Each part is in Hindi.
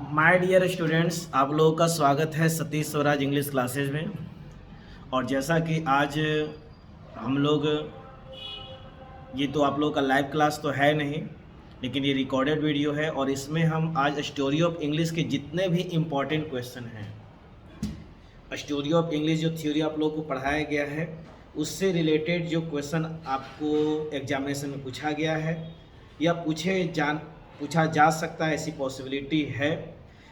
माय डियर स्टूडेंट्स, आप लोगों का स्वागत है सतीश स्वराज इंग्लिश क्लासेज में। और जैसा कि आज हम लोग, ये तो आप लोगों का लाइव क्लास तो है नहीं, लेकिन ये रिकॉर्डेड वीडियो है और इसमें हम आज स्टोरी ऑफ इंग्लिश के जितने भी इम्पॉर्टेंट क्वेश्चन हैं, स्टोरी ऑफ इंग्लिश जो थ्योरी आप लोगों को पढ़ाया गया है उससे रिलेटेड जो क्वेश्चन आपको एग्जामिनेशन में पूछा गया है या पूछा जा सकता है, ऐसी पॉसिबिलिटी है,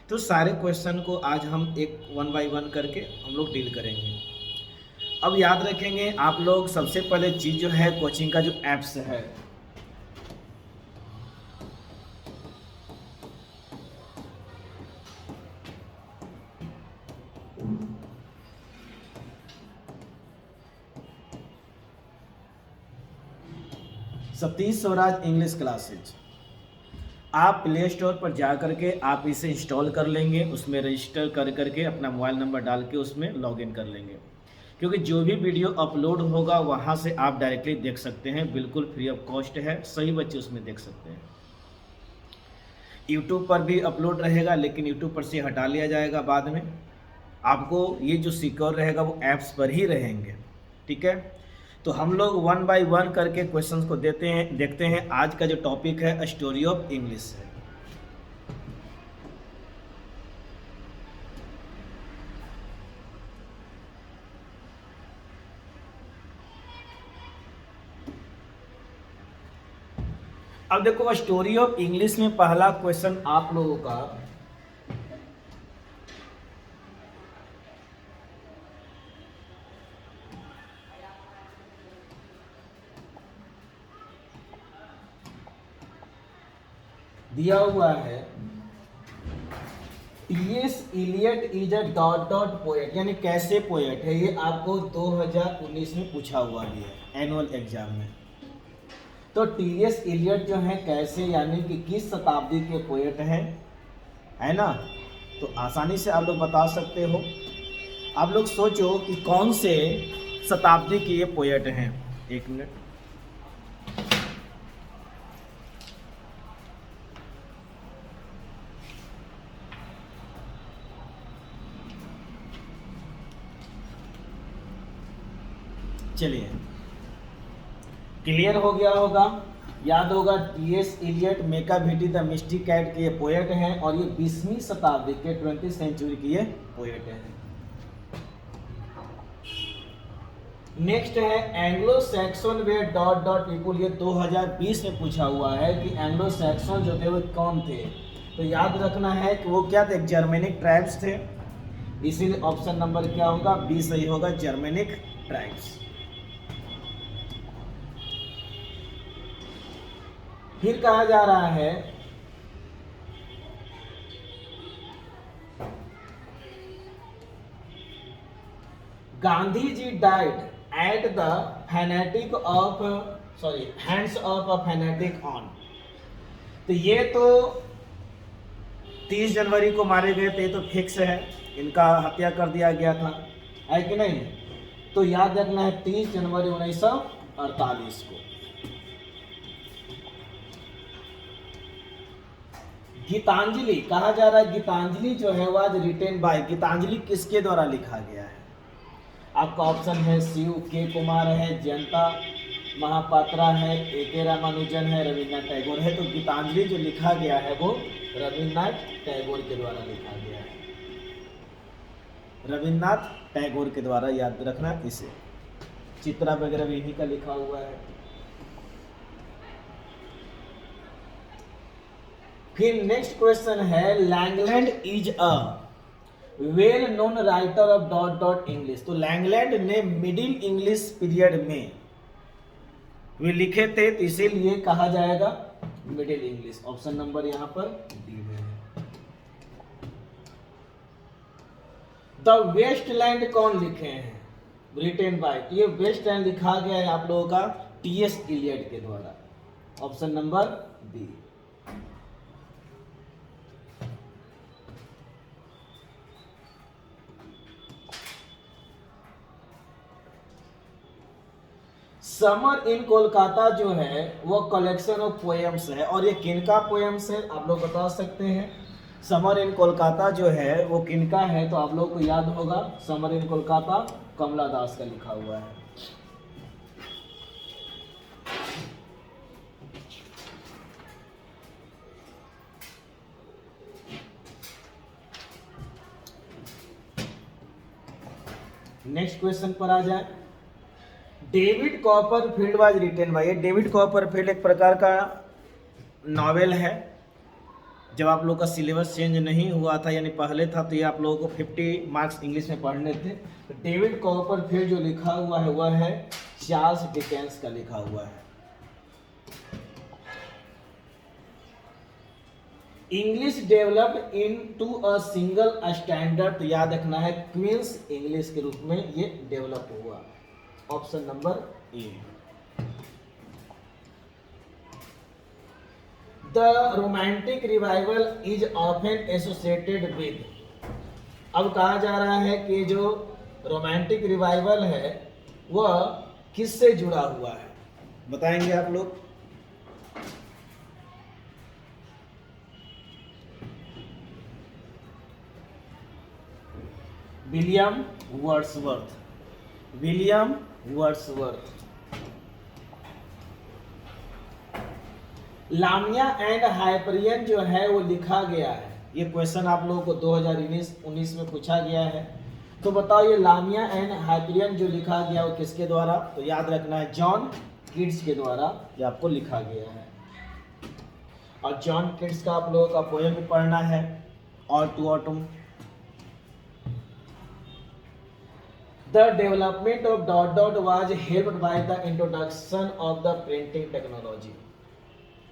तो सारे क्वेश्चन को आज हम एक वन बाय वन करके हम लोग डील करेंगे। अब याद रखेंगे आप लोग, सबसे पहले चीज़ जो है कोचिंग का जो ऐप्स है, सतीश स्वराज इंग्लिश क्लासेज, आप प्ले स्टोर पर जा करके आप इसे इंस्टॉल कर लेंगे। उसमें रजिस्टर कर करके अपना मोबाइल नंबर डाल के उसमें लॉगिन कर लेंगे, क्योंकि जो भी वीडियो अपलोड होगा वहाँ से आप डायरेक्टली देख सकते हैं, बिल्कुल फ्री ऑफ कॉस्ट है, सही बच्चे उसमें देख सकते हैं। यूट्यूब पर भी अपलोड रहेगा, लेकिन यूट्यूब पर से हटा लिया जाएगा बाद में। आपको ये जो सिक्योर रहेगा वो ऐप्स पर ही रहेंगे, ठीक है। तो हम लोग वन बाय वन करके क्वेश्चंस को देखते हैं। आज का जो टॉपिक है स्टोरी ऑफ इंग्लिश है। अब देखो, स्टोरी ऑफ इंग्लिश में पहला क्वेश्चन आप लोगों का दिया हुआ है, T S. Eliot is a dot dot poet, यानी कैसे पोएट है। ये आपको 2019 में पूछा हुआ भी है एनुअल एग्जाम में। तो टी.एस. इलियट जो है कैसे, यानी कि किस शताब्दी के पोएट हैं, है ना। तो आसानी से आप लोग बता सकते हो। आप लोग सोचो कि कौन से शताब्दी के ये पोएट हैं। एक मिनट, चलिए, क्लियर हो गया होगा, याद होगा। TS. Eliot Macavity the mystic cat के ये पोएट हैं और ये 20वीं शताब्दी के 20th सेंचुरी के ये पोएट हैं। नेक्स्ट है एंग्लो सैक्सन वे डॉट डॉट पीपुल, ये 2020 में पूछा हुआ है कि एंग्लो सैक्सन जो थे वो कौन थे। तो याद रखना है कि वो क्या थे, जर्मेनिक ट्राइब्स थे। इसीलिए ऑप्शन नंबर क्या होगा, बी सही होगा, जर्मेनिक ट्राइब्स। फिर कहा जा रहा है Gandhi ji died at the fanatic of hands of a fanatic on. तो ये तो 30 जनवरी को मारे गए थे, तो फिक्स है, इनका हत्या कर दिया गया था, है कि नहीं। तो याद रखना है 30 जनवरी 1948 को। गीतांजलि कहा जा रहा है, गीतांजलि जो है वो आज रिटेन बाय, गीतांजलि किसके द्वारा लिखा गया है। आपका ऑप्शन है शिव के कुमार है, जयंता महापात्रा है, ए.के. रामानुजन है, रविन्द्रनाथ टैगोर है। तो गीतांजलि जो लिखा गया है वो रविन्द्रनाथ टैगोर के द्वारा लिखा गया है, रविन्द्रनाथ टैगोर के द्वारा, याद रखना इसे। चित्रा वगैरह भी इन्हीं का लिखा हुआ है। फिर नेक्स्ट क्वेश्चन है, Langland is a well known writer of dot dot English. तो लैंगलैंड ने मिडिल इंग्लिश पीरियड में वे लिखे थे, तो इसीलिए कहा जाएगा मिडिल इंग्लिश। ऑप्शन नंबर यहां पर डी में है। द वेस्टलैंड कौन लिखे हैं, रिटेन बाय, ये वेस्टलैंड लिखा गया है आप लोगों का टी.एस. इलियट के द्वारा। Option number B. Summer in Kolkata जो है वो कलेक्शन ऑफ पोएम्स है, और ये किनका पोएम्स है आप लोग बता सकते हैं। समर इन कोलकाता जो है वो किनका है, तो आप लोग को याद होगा समर इन कोलकाता कमला दास का लिखा हुआ है। नेक्स्ट क्वेश्चन पर आ जाए। David Copperfield was written by, David Copperfield एक प्रकार का नॉवेल है। जब आप लोग का सिलेबस चेंज नहीं हुआ था, यानी पहले था, तो ये आप लोगों को 50 मार्क्स इंग्लिश में पढ़ने थे। तो डेविड कॉपरफील्ड जो लिखा हुआ है वह है चार्ल्स डिकेंस का लिखा हुआ है। English developed into a single standard, तो याद रखना है क्वींस इंग्लिश के रूप में ये डेवलप हुआ। Option number A. The romantic revival is often associated with, अब कहा जा रहा है कि जो रोमांटिक रिवाइवल है वह किससे जुड़ा हुआ है, बताएंगे आप लोग। William Wordsworth, William Wordsworth. लामिया and Hyperion जो है वो लिखा गया है, ये क्वेश्चन आप लोगों को 2019 में पूछा गया है। तो बताओ ये लामिया एंड हाइपरियन जो लिखा गया वो किसके द्वारा, तो याद रखना है जॉन किट्स के द्वारा ये आपको लिखा गया है। और जॉन किट्स का आप लोगों का पोएम भी पढ़ना है, और to autumn. The development of dot dot was helped by the introduction of the printing technology,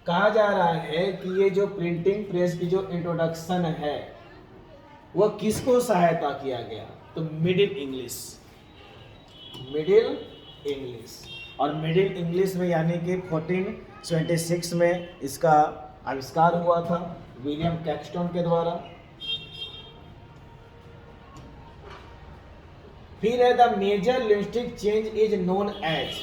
कहा जा रहा है कि ये जो प्रिंटिंग प्रेस की जो इंट्रोडक्शन है वो किसको सहायता किया गया, तो मिडिल इंग्लिश, मिडिल इंग्लिश। और मिडिल इंग्लिश में यानी कि 1426 में इसका आविष्कार हुआ था विलियम कैक्सटन के द्वारा। फिर है the major linguistic change is known as,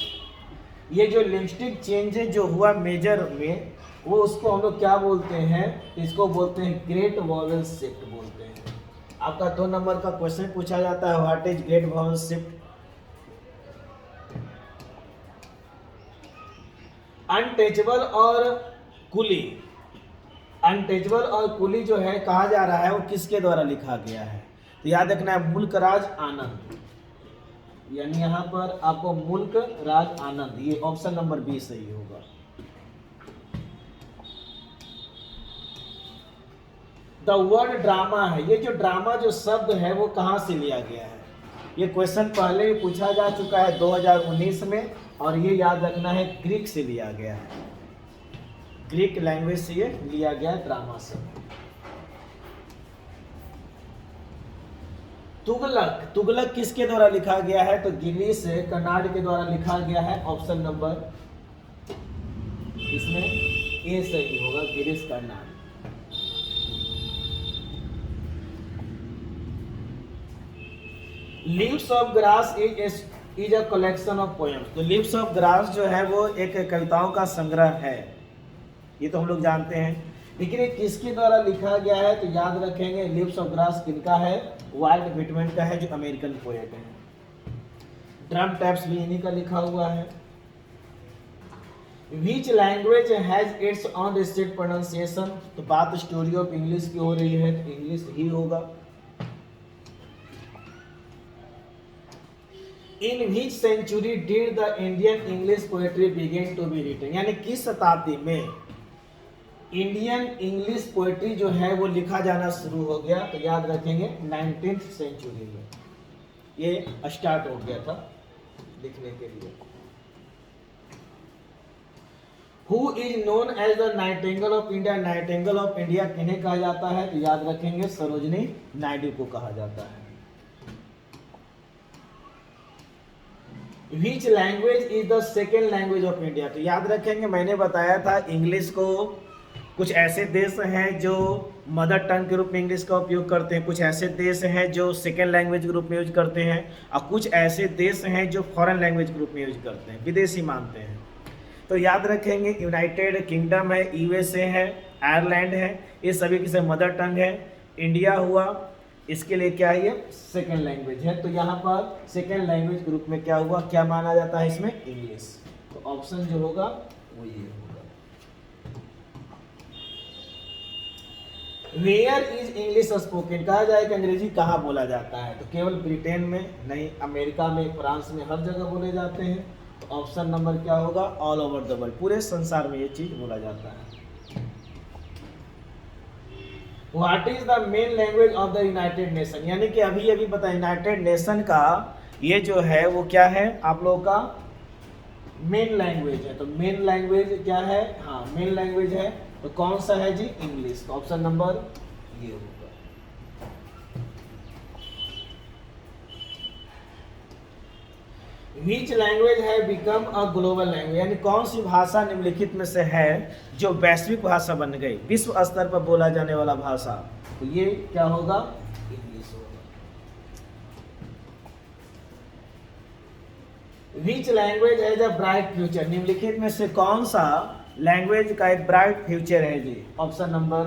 ये जो लिंग्विस्टिक चेंज जो हुआ मेजर में वो उसको हम लोग क्या बोलते हैं, इसको बोलते हैं ग्रेट वॉवेल शिफ्ट बोलते हैं। आपका 2 नंबर का क्वेश्चन पूछा जाता है what is great vowel shift. Untouchable और कुली, अनटचेबल और कुली जो है कहा जा रहा है वो किसके द्वारा लिखा गया है, तो याद रखना है मुल्क राज आनंद, यानी यहाँ पर आपको मुल्क राज आनंद, ये ऑप्शन नंबर बी सही होगा। द वर्ड ड्रामा है, ये जो ड्रामा जो शब्द है वो कहाँ से लिया गया है, ये क्वेश्चन पहले भी पूछा जा चुका है 2019 में, और ये याद रखना है ग्रीक से लिया गया है, ग्रीक लैंग्वेज से ये लिया गया ड्रामा शब्द। तुगलक, तुगलक किसके द्वारा लिखा गया है, तो गिलीस कर्नाड के द्वारा लिखा गया है। ऑप्शन नंबर इसमें ए सही होगा, Girish Karnad. Leaves of grass is a collection of poems, तो लीव्स ऑफ ग्रास जो है वो एक कविताओं का संग्रह है, ये तो हम लोग जानते हैं, लेकिन ये किसके द्वारा लिखा गया है, तो याद रखेंगे लीव्स ऑफ ग्रास किनका है, वाल्ट व्हिटमैन का है, जो अमेरिकन पोएट है। ड्रम टैप्स भी इन्हीं का लिखा हुआ है। Which language has its on restrict pronunciation, तो बात स्टोरी ऑफ इंग्लिश की हो रही है, तो इंग्लिश ही होगा। In which century did the Indian English poetry begin to be written, यानी किस शताब्दी में इंडियन इंग्लिश पोएट्री जो है वो लिखा जाना शुरू हो गया, तो याद रखेंगे 19th सेंचुरी में ये स्टार्ट हो गया था लिखने के लिए। Who is known as the nightingale of India, nightingale of India किन्हें कहा जाता है, तो याद रखेंगे सरोजिनी नायडू को कहा जाता है। विच language is the second language of India, तो याद रखेंगे मैंने बताया था इंग्लिश को कुछ ऐसे देश हैं जो मदर टंग के रूप में इंग्लिश का उपयोग करते हैं, कुछ ऐसे देश हैं जो सेकेंड लैंग्वेज के रूप में यूज करते हैं, और कुछ ऐसे देश हैं जो फॉरेन लैंग्वेज के रूप में यूज करते हैं, विदेशी मानते हैं। तो याद रखेंगे यूनाइटेड किंगडम है, यूएसए है, आयरलैंड है, ये सभी की से मदर टंग है। इंडिया हुआ, इसके लिए क्या है, ये सेकेंड लैंग्वेज है। तो यहाँ पर सेकेंड लैंग्वेज ग्रुप में क्या हुआ, क्या माना जाता है इसमें, इंग्लिश। तो ऑप्शन जो होगा वो ये होगा। वेयर इज इंग्लिश स्पोकन, कहा जाए कि अंग्रेजी कहाँ बोला जाता है, तो केवल ब्रिटेन में नहीं, अमेरिका में, फ्रांस में, हर जगह बोले जाते हैं। तो ऑप्शन नंबर क्या होगा, ऑल ओवर द वर्ल्ड, पूरे संसार में ये चीज बोला जाता है। What is the main language of the United nation, यानी कि अभी अभी पता यूनाइटेड नेशन का ये जो है वो क्या है आप लोगों का मेन लैंग्वेज है। तो मेन लैंग्वेज क्या है, हाँ मेन लैंग्वेज है, तो कौन सा है जी, इंग्लिश। तो ऑप्शन नंबर ये होगा। विच लैंग्वेज है बिकम अ ग्लोबल लैंग्वेज, यानी कौन सी भाषा निम्नलिखित में से है जो वैश्विक भाषा बन गई, विश्व स्तर पर बोला जाने वाला भाषा। तो ये क्या होगा, इंग्लिश होगा। Which language has a bright future, निम्नलिखित में से कौन सा लैंग्वेज का एक ब्राइट फ्यूचर है जी, option number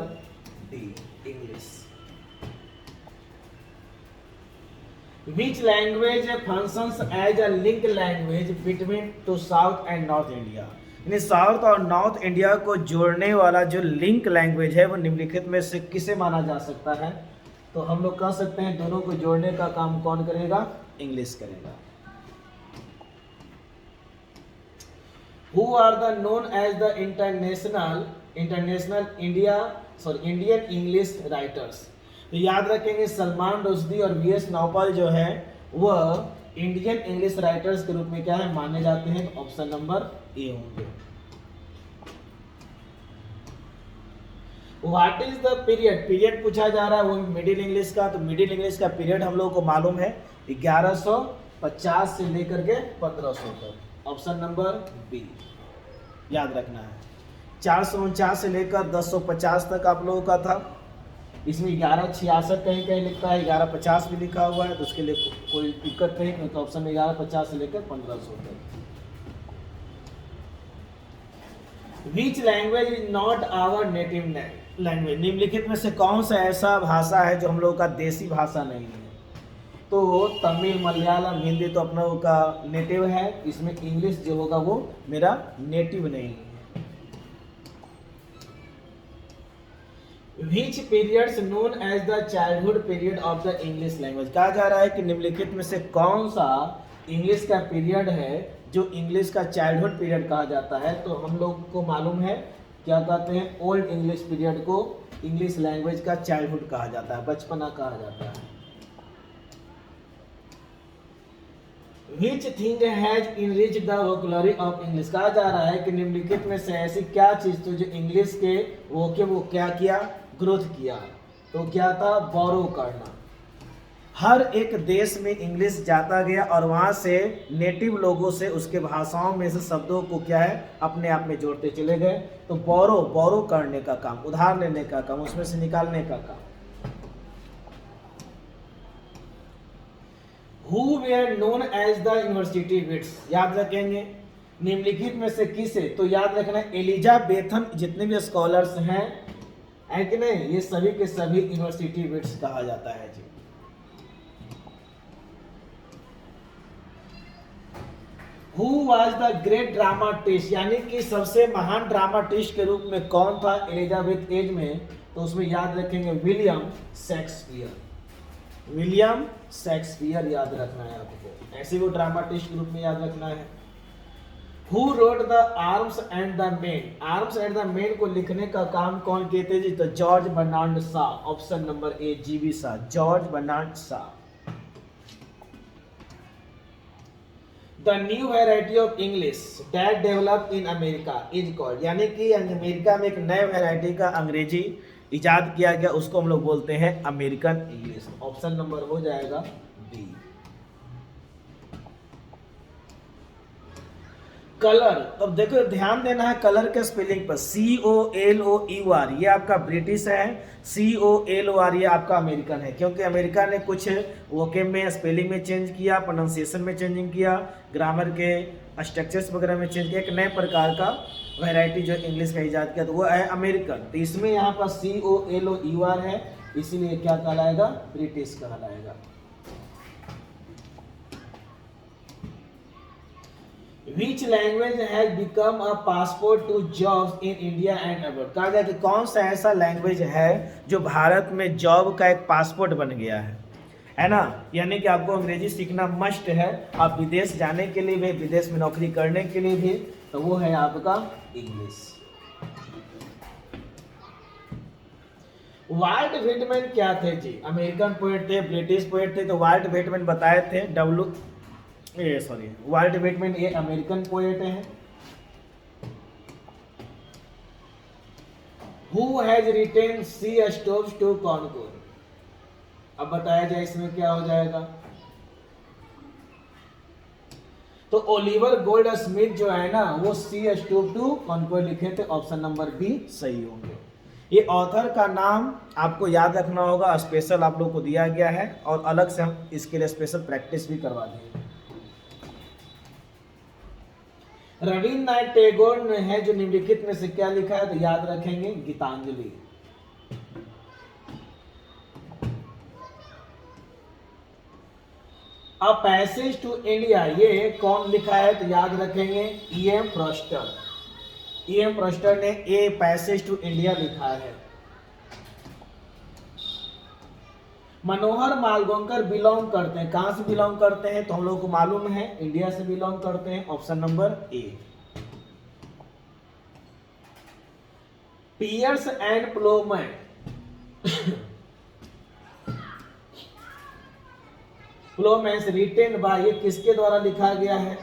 D, English. Which language functions as a link language between two South and North India, यानी साउथ और नॉर्थ इंडिया को जोड़ने वाला जो लिंक लैंग्वेज है वो निम्नलिखित में से किसे माना जा सकता है। तो हम लोग कह सकते हैं दोनों को जोड़ने का काम कौन करेगा, इंग्लिश करेगा। Who are the known as the international Indian English writers, तो याद रखेंगे सलमान रुश्दी और वीएस नौपाल जो है वह इंडियन इंग्लिश राइटर्स के रूप में क्या है माने जाते हैं। ऑप्शन नंबर ए होंगे। व्हाट इज द पीरियड पूछा जा रहा है वो मिडिल इंग्लिश का। तो मिडिल इंग्लिश का पीरियड हम लोगों को मालूम है 1150 से लेकर के 1500 तक। ऑप्शन नंबर बी याद रखना है। 449 से लेकर 1050 तक आप लोगों का था। इसमें 1166 कहीं कहीं लिखता है, 1150 भी लिखा हुआ है, तो उसके लिए कोई दिक्कत नहीं, क्योंकि ऑप्शन में 1150 से लेकर 1500 तक। Which language is not our native language, निम्नलिखित में से कौन सा ऐसा भाषा है जो हम लोगों का देशी भाषा नहीं है। तो तमिल, मलयालम, हिंदी तो अपना का नेटिव है, इसमें इंग्लिश जो होगा वो मेरा नेटिव नहीं है। Which periods known as the childhood period of the English language, कहा जा रहा है कि निम्नलिखित में से कौन सा इंग्लिश का पीरियड है जो इंग्लिश का चाइल्डहुड पीरियड कहा जाता है। तो हम लोग को मालूम है क्या कहते हैं, ओल्ड इंग्लिश पीरियड को इंग्लिश लैंग्वेज का चाइल्डहुड कहा जाता है, बचपना कहा जाता है। Which thing has enriched the vocabulary of English, कहा जा रहा है कि निम्नलिखित में से ऐसी क्या चीज थी जो इंग्लिश के वो क्या किया, ग्रोथ किया। तो क्या था, बोरो करना। हर एक देश में इंग्लिश जाता गया और वहां से नेटिव लोगों से उसके भाषाओं में से शब्दों को क्या है अपने आप में जोड़ते चले गए। तो बोरो करने का काम, उधार लेने का काम, उसमें से निकालने का काम। Who were known as the university wits, याद रखेंगे निम्नलिखित में से किसे। तो याद रखना एलिजाबेथन जितने भी स्कॉलर्स हैं है कि नहीं, ये सभी के सभी यूनिवर्सिटी विट्स कहा जाता है जी। Who was the great dramatist, यानी कि सबसे महान ड्रामाटिस्ट के रूप में कौन था एलिजाबेथ एज में। तो उसमें याद रखेंगे विलियम शेक्सपियर याद रखना है आपको, ऐसे वो ड्रामाटिस्ट के रूप में याद रखना है। Who wrote the Arms and the Men, arms and the men को लिखने का काम कौन किए थे जी। तो George Bernard Shaw, option number A G B Shaw, George Bernard Shaw. The new variety of English that develop in America is called, यानी कि अमेरिका में एक नए वेराइटी का अंग्रेजी इजाद किया गया, उसको हम लोग बोलते हैं अमेरिकन इंग्लिश। ऑप्शन नंबर हो जाएगा बी। कलर, अब देखो ध्यान देना है कलर के स्पेलिंग पर, COLOUR ये आपका ब्रिटिश है, COLOR ये आपका अमेरिकन है, क्योंकि अमेरिका ने कुछ वोकेब में स्पेलिंग में चेंज किया, प्रोनाउंसिएशन में चेंजिंग किया, ग्रामर के स्ट्रक्चर्स वगैरह में चेंज किया, एक नए प्रकार का वैरायटी जो इंग्लिश का ईजाद किया, तो वो है अमेरिकन। तो इसमें यहाँ पर COLOUR है, इसीलिए क्या कहलाएगा, ब्रिटिश कहलाएगा। Which language has become a passport to jobs in India and abroad? कहा गया कि कौन सा ऐसा लैंग्वेज है जो भारत में जॉब का एक पासपोर्ट बन गया है ना। यानी कि आपको अंग्रेजी सीखना मस्ट है, आप विदेश जाने के लिए भी, विदेश में नौकरी करने के लिए भी, तो वो है आपका इंग्लिश। वाल्ट व्हिटमैन क्या थे जी, अमेरिकन पोएट थे, ब्रिटिश पोएट थे। तो वाल्ट व्हिटमैन बताए थे वाल्ट व्हिटमैन ये अमेरिकन पोएट है। Who has written Sea Stops to Concord? अब बताया जाए इसमें क्या हो जाएगा। तो ओलिवर गोल्ड स्मिथ जो है ना, वो सी स्टूप टू कॉन्कोर्ड लिखे थे, ऑप्शन नंबर बी सही होंगे। ये ऑथर का नाम आपको याद रखना होगा, स्पेशल आप लोग को दिया गया है, और अलग से हम इसके लिए स्पेशल प्रैक्टिस भी करवा देंगे। रविन्द्रनाथ टैगोर ने है जो निम्नलिखित में से क्या लिखा है, तो याद रखेंगे Gitanjali. A passage to India ये कौन लिखा है, तो याद रखेंगे E.M. फॉस्टर। E.M. फॉस्टर ने ए पैसेज टू इंडिया लिखा है। मनोहर मालवंकर बिलोंग करते हैं, कहां से बिलोंग करते हैं, तो हम लोग को मालूम है इंडिया से बिलोंग करते हैं, option number A. Piers and Plowman Plowman's written by, ये किसके द्वारा लिखा गया है।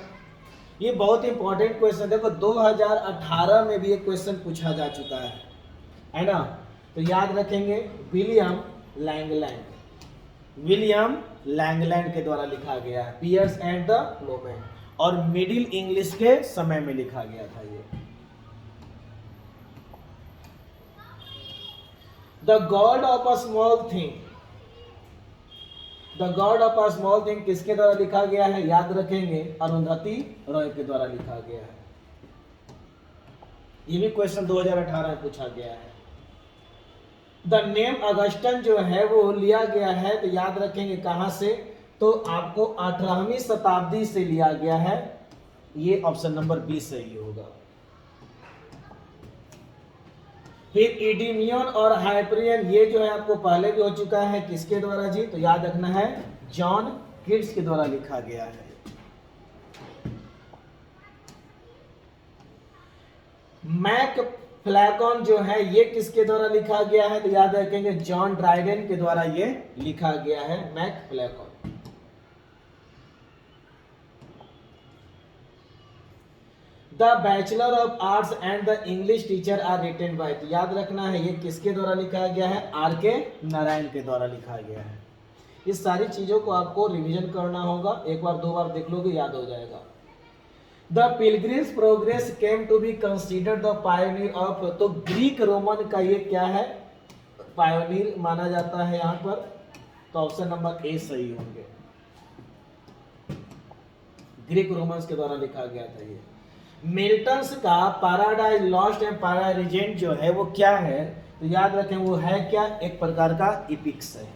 ये बहुत इंपॉर्टेंट क्वेश्चन, देखो 2018 में भी ये क्वेश्चन पूछा जा चुका है ना। तो याद रखेंगे विलियम लैंगलैंड, विलियम लैंगलैंड के द्वारा लिखा गया है, पियर्स एंड द प्लोमैन, और मिडिल इंग्लिश के समय में लिखा गया था ये। The God of a small thing, the God of a small thing किसके द्वारा लिखा गया है, याद रखेंगे अरुंधति रॉय के द्वारा लिखा गया है। ये भी क्वेश्चन 2018 में पूछा गया है। द नेम अगस्टन जो है वो लिया गया है, तो याद रखेंगे कहां से, तो आपको 18वीं शताब्दी से लिया गया है, ये ऑप्शन नंबर बी सही होगा। फिर इडिमियन और हाइपरियन ये जो है आपको पहले भी हो चुका है, किसके द्वारा जी, तो याद रखना है जॉन किट्स के द्वारा लिखा गया है। मैक फ्लैकॉन जो है ये किसके द्वारा लिखा गया है, तो याद रखेंगे जॉन ड्राइडेन के द्वारा ये लिखा गया है, Mac Flecknoe. The Bachelor of Arts and the English teacher are written by, तो याद रखना है ये किसके द्वारा लिखा गया है, R.K. नारायण के द्वारा लिखा गया है। इस सारी चीजों को आपको रिवीजन करना होगा, एक बार दो बार देख लोगे याद हो जाएगा। The pilgrim's progress came to be considered the pioneer of, तो ग्रीक रोमन का ये क्या है, पायोनियर माना जाता है यहाँ पर, तो ऑप्शन नंबर ए सही होंगे, ग्रीक रोमन्स के द्वारा लिखा गया था ये। मिल्टन्स का पैराडाइज लॉस्ट एंड पैरारिजेंट जो है वो क्या है, तो याद रखें वो है क्या, एक प्रकार का इपिक्स है।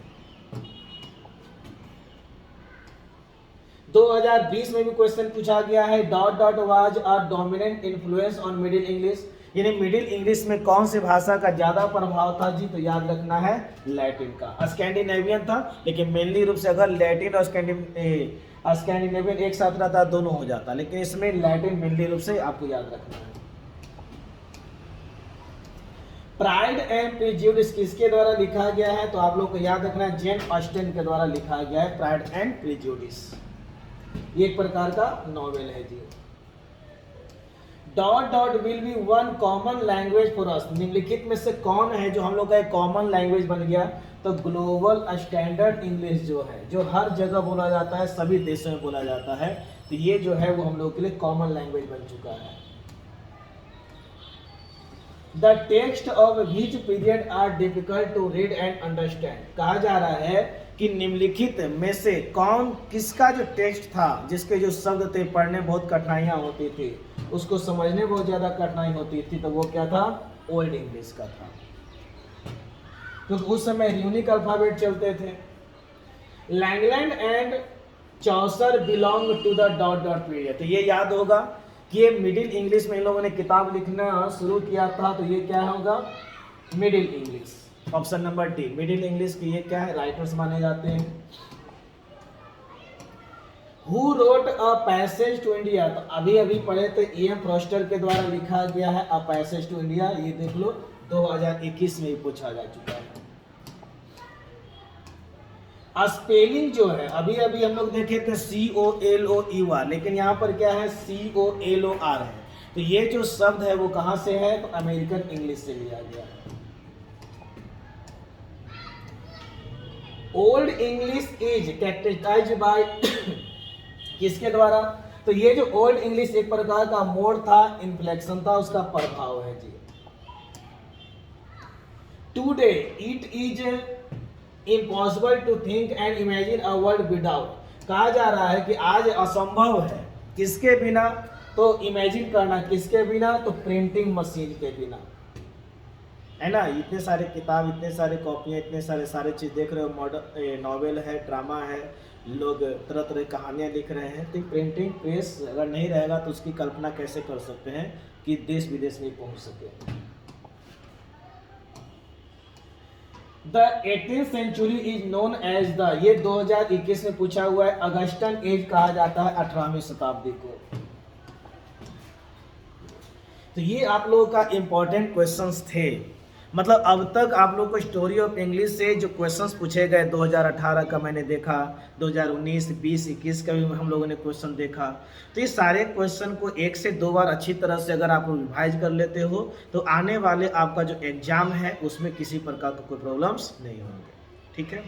2020 में भी क्वेश्चन पूछा गया है, dot dot was a dominant influence on middle English, यानी मिडिल इंग्लिश में कौन सी भाषा का ज्यादा प्रभाव था जी, तो याद रखना है लैटिन का। स्कैंडिनेवियन था, लेकिन मेनली रूप से अगर लैटिन और स्कैंडिनेवियन एक साथ रहता दोनों हो जाता, लेकिन इसमें लैटिन मेनली रूप से आपको याद रखना है। प्राइड एंड प्रेजुडिस किसके द्वारा लिखा गया है, तो आप लोग को याद रखना है जेन ऑस्टेन के द्वारा लिखा गया है, प्राइड एंड प्रेजुडिस, ये एक प्रकार का नॉवेल है जी। Dot dot will be one common language for us, निम्नलिखित में से कौन है जो हम लोग का एक कॉमन लैंग्वेज बन गया, तो ग्लोबल स्टैंडर्ड इंग्लिश जो है, जो हर जगह बोला जाता है, सभी देशों में बोला जाता है, तो ये जो है वो हम लोग के लिए कॉमन लैंग्वेज बन चुका है। The text of which period are difficult to read and understand, कहा जा रहा है कि निम्नलिखित में से कौन किसका जो टेक्स्ट था, जिसके जो शब्द थे पढ़ने बहुत कठिनाइयाँ होती थी, उसको समझने बहुत ज़्यादा कठिनाई होती थी, तो वो क्या था? ओल्ड इंग्लिश का था, क्योंकि उस समय यूनिक अल्फाबेट चलते थे। Langland and Chaucer belong to the dot dot period. तो ये याद होगा कि ये मिडिल इंग्लिश में इन लोगों ने किताब लिखना शुरू किया था, तो ये क्या होगा? Middle English. Option number D, middle English की ये क्या है? राइटर्स माने जाते हैं। Who wrote a passage to India? तो अभी अभी पढ़े थे, E.M. फॉस्टर के द्वारा लिखा गया है अ पैसेज टू इंडिया। ये देख लो 2021 में ही पूछा जा चुका है। स्पेलिंग जो है अभी अभी हम लोग देखे थे COLOER, लेकिन यहाँ पर क्या है? COLOR है। तो ये जो शब्द है वो कहाँ से है? तो अमेरिकन इंग्लिश से लिया गया है। Old English is characterised by किसके द्वारा? तो ये जो ओल्ड इंग्लिश एक प्रकार का मोड था, इन्फ्लेक्शन था, उसका प्रभाव है जी। Today it is impossible to think and imagine a world without. कहा जा रहा है कि आज असंभव है किसके बिना? तो इमेजिन करना किसके बिना? तो प्रिंटिंग मशीन के बिना, है ना। इतने सारे किताब, इतने सारे कॉपियाँ, इतने सारे चीज़ देख रहे हो, मॉडर्न नॉवेल है, ड्रामा है, लोग तरह तरह की कहानियाँ लिख रहे हैं। तो प्रिंटिंग प्रेस अगर नहीं रहेगा तो उसकी कल्पना कैसे कर सकते हैं कि देश विदेश में पहुंच सके। The 18th century is known as the, ये 2021 में पूछा हुआ है, अगस्टन एज कहा जाता है 18वीं शताब्दी को। तो ये आप लोगों का इंपॉर्टेंट क्वेश्चंस थे। मतलब अब तक आप लोग को स्टोरी ऑफ इंग्लिश से जो क्वेश्चंस पूछे गए, 2018 का मैंने देखा, 2019, 20, 21 का भी हम लोगों ने क्वेश्चन देखा। तो ये सारे क्वेश्चन को 1 से 2 बार अच्छी तरह से अगर आप रिवाइज कर लेते हो तो आने वाले आपका जो एग्जाम है उसमें किसी प्रकार का कोई प्रॉब्लम्स नहीं होंगे। ठीक है।